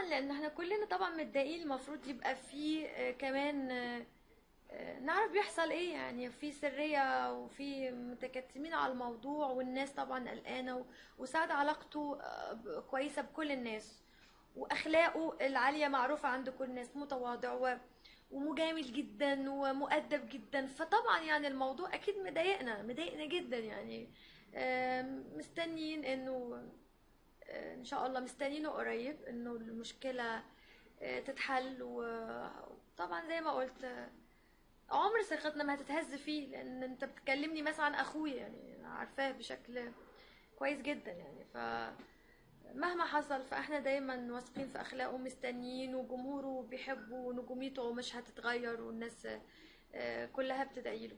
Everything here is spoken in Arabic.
طبعا لان احنا كلنا طبعا متضايقين، المفروض يبقى في كمان نعرف بيحصل ايه، يعني في سرية وفي متكتمين على الموضوع، والناس طبعا قلقانة وسعد علاقته كويسة بكل الناس، واخلاقه العالية معروفة عند كل الناس، متواضع ومجامل جدا ومؤدب جدا. فطبعا يعني الموضوع اكيد مضايقنا جدا يعني. مستنيين انه ان شاء الله مستنيينه قريب انه المشكلة تتحل. وطبعا زي ما قلت عمر ثقتنا ما هتتهز فيه، لان انت بتكلمني مثلا عن اخويا، يعني أنا عارفاه بشكل كويس جدا يعني. مهما حصل فاحنا دايما واثقين في اخلاقه، مستنيين، وجمهوره بيحبه، ونجوميته مش هتتغير، والناس كلها بتدعيله.